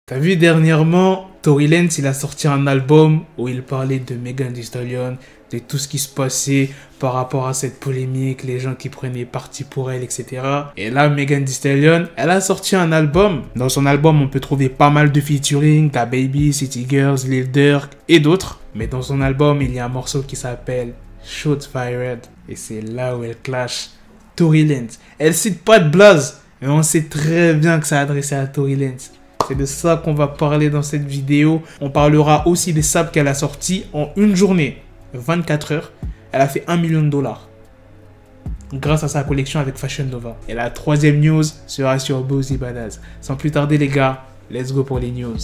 T'as vu dernièrement, Tory Lanez, il a sorti un album où il parlait de Megan Thee Stallion, de tout ce qui se passait par rapport à cette polémique, les gens qui prenaient parti pour elle, etc. Et là, Megan Thee Stallion, elle a sorti un album. Dans son album, on peut trouver pas mal de featuring, t'as Baby, City Girls, Lil Durk et d'autres. Mais dans son album, il y a un morceau qui s'appelle Shots Fired. Et c'est là où elle clash Tory Lanez. Elle cite pas de blaze, mais on sait très bien que ça a adressé à Tory Lanez. C'est de ça qu'on va parler dans cette vidéo. On parlera aussi des sables qu'elle a sortis en une journée, 24 heures. Elle a fait $1 million grâce à sa collection avec Fashion Nova. Et la troisième news sera sur Boosie Badazz. Sans plus tarder les gars, let's go pour les news.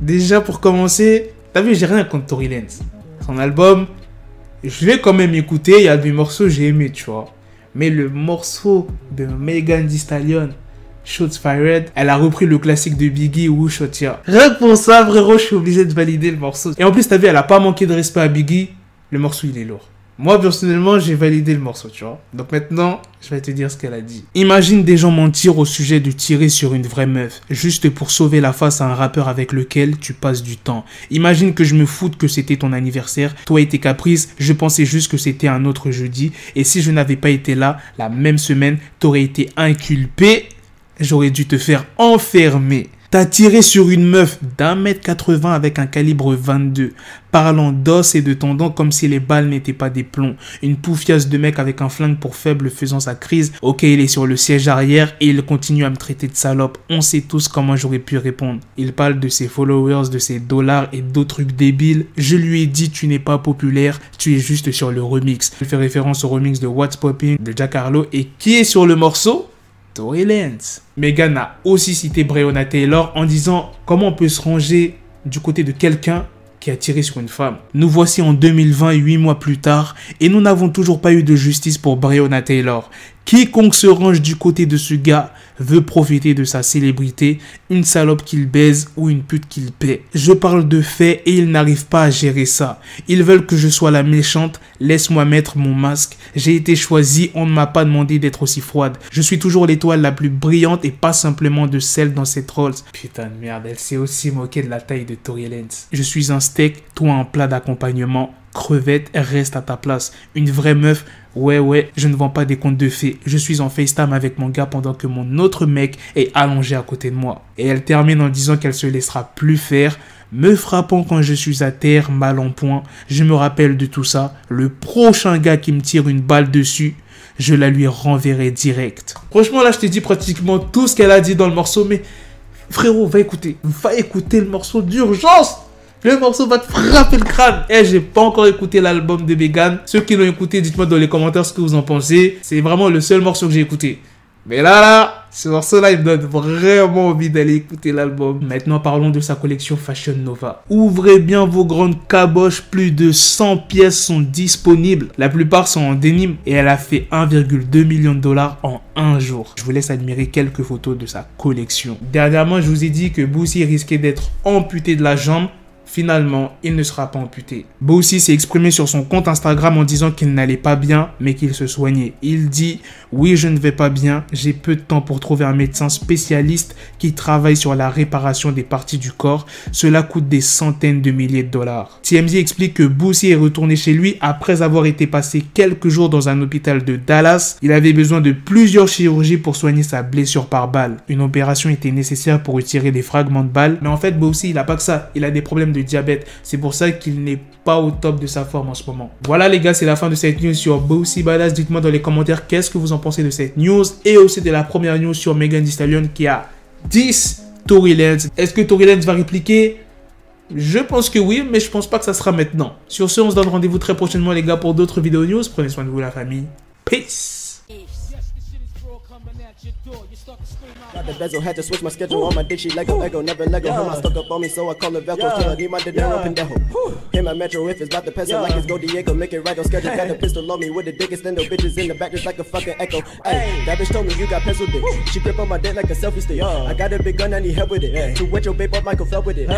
Déjà pour commencer, t'as vu, j'ai rien contre Tory Lanez. Son album, je l'ai quand même écouté, il y a des morceaux que j'ai aimé, tu vois. Mais le morceau de Megan Thee Stallion, Shots Fired, elle a repris le classique de Biggie ou Shot Ya. Rien que pour ça, frérot, je suis obligé de valider le morceau. Et en plus, t'as vu, elle a pas manqué de respect à Biggie. Le morceau, il est lourd. Moi, personnellement, j'ai validé le morceau, tu vois. Donc maintenant, je vais te dire ce qu'elle a dit. Imagine des gens mentir au sujet de tirer sur une vraie meuf, juste pour sauver la face à un rappeur avec lequel tu passes du temps. Imagine que je me foute que c'était ton anniversaire, toi et tes caprices, je pensais juste que c'était un autre jeudi. Et si je n'avais pas été là, la même semaine, t'aurais été inculpé, j'aurais dû te faire enfermer. T'as tiré sur une meuf d'1,80 m avec un calibre 22, parlant d'os et de tendons comme si les balles n'étaient pas des plombs. Une poufiasse de mec avec un flingue pour faible faisant sa crise. Ok, il est sur le siège arrière et il continue à me traiter de salope. On sait tous comment j'aurais pu répondre. Il parle de ses followers, de ses dollars et d'autres trucs débiles. Je lui ai dit tu n'es pas populaire, tu es juste sur le remix. Il fait référence au remix de What's Poppin' de Jack Harlow et qui est sur le morceau? Tory Lanez. Megan a aussi cité Breonna Taylor en disant comment on peut se ranger du côté de quelqu'un qui a tiré sur une femme. Nous voici en 2020, 8 mois plus tard, et nous n'avons toujours pas eu de justice pour Breonna Taylor. Quiconque se range du côté de ce gars veut profiter de sa célébrité, une salope qu'il baise ou une pute qu'il paie. Je parle de faits et ils n'arrivent pas à gérer ça. Ils veulent que je sois la méchante, laisse-moi mettre mon masque. J'ai été choisie, on ne m'a pas demandé d'être aussi froide. Je suis toujours l'étoile la plus brillante et pas simplement de celle dans cette Rolls. Putain de merde, elle s'est aussi moquée de la taille de Tory Lanez. Je suis un steak, toi un plat d'accompagnement. Crevette, reste à ta place. Une vraie meuf, ouais, je ne vends pas des contes de fées. Je suis en FaceTime avec mon gars pendant que mon autre mec est allongé à côté de moi. Et elle termine en disant qu'elle se laissera plus faire, me frappant quand je suis à terre, mal en point. Je me rappelle de tout ça. Le prochain gars qui me tire une balle dessus, je la lui renverrai direct. Franchement, là, je t'ai dit pratiquement tout ce qu'elle a dit dans le morceau, mais frérot, va écouter le morceau d'urgence. Le morceau va te frapper le crâne. Et j'ai pas encore écouté l'album de Megan. Ceux qui l'ont écouté, dites-moi dans les commentaires ce que vous en pensez. C'est vraiment le seul morceau que j'ai écouté. Mais là, ce morceau-là, il me donne vraiment envie d'aller écouter l'album. Maintenant, parlons de sa collection Fashion Nova. Ouvrez bien vos grandes caboches. Plus de 100 pièces sont disponibles. La plupart sont en denim. Et elle a fait $1,2 million en un jour. Je vous laisse admirer quelques photos de sa collection. Dernièrement, je vous ai dit que Boosie risquait d'être amputé de la jambe. Finalement, il ne sera pas amputé. Boosie s'est exprimé sur son compte Instagram en disant qu'il n'allait pas bien, mais qu'il se soignait. Il dit « Oui, je ne vais pas bien. J'ai peu de temps pour trouver un médecin spécialiste qui travaille sur la réparation des parties du corps. Cela coûte des centaines de milliers de dollars. » TMZ explique que Boosie est retourné chez lui après avoir été passé quelques jours dans un hôpital de Dallas. Il avait besoin de plusieurs chirurgies pour soigner sa blessure par balle. Une opération était nécessaire pour retirer des fragments de balles. Mais en fait, Boosie, il n'a pas que ça. Il a des problèmes de diabète. C'est pour ça qu'il n'est pas au top de sa forme en ce moment. Voilà les gars, c'est la fin de cette news sur Boosie Badazz. Dites-moi dans les commentaires qu'est-ce que vous en pensez de cette news et aussi de la première news sur Megan Thee Stallion qui a 10 Tory Lanez. Est-ce que Tory Lanez va répliquer? Je pense que oui, mais je pense pas que ça sera maintenant. Sur ce, on se donne rendez-vous très prochainement les gars pour d'autres vidéos news. Prenez soin de vous la famille. Peace. Got the bezel, had to switch my schedule on my dick, she Lego, Lego, never Lego. Her mouth stuck up on me, so I call her Velcro. Till I need my dinero pendejo. Hit my metro if it's about to peso, like it's go Diego. Make it right on schedule. Got a pistol on me with the dick extendo. Bitches in the back just like a fucking echo. Hey, that bitch told me you got pencil dick. She grip on my dick like a selfie stick. I got a big gun, I need help with it. To wet your babe up, Michael fell with it.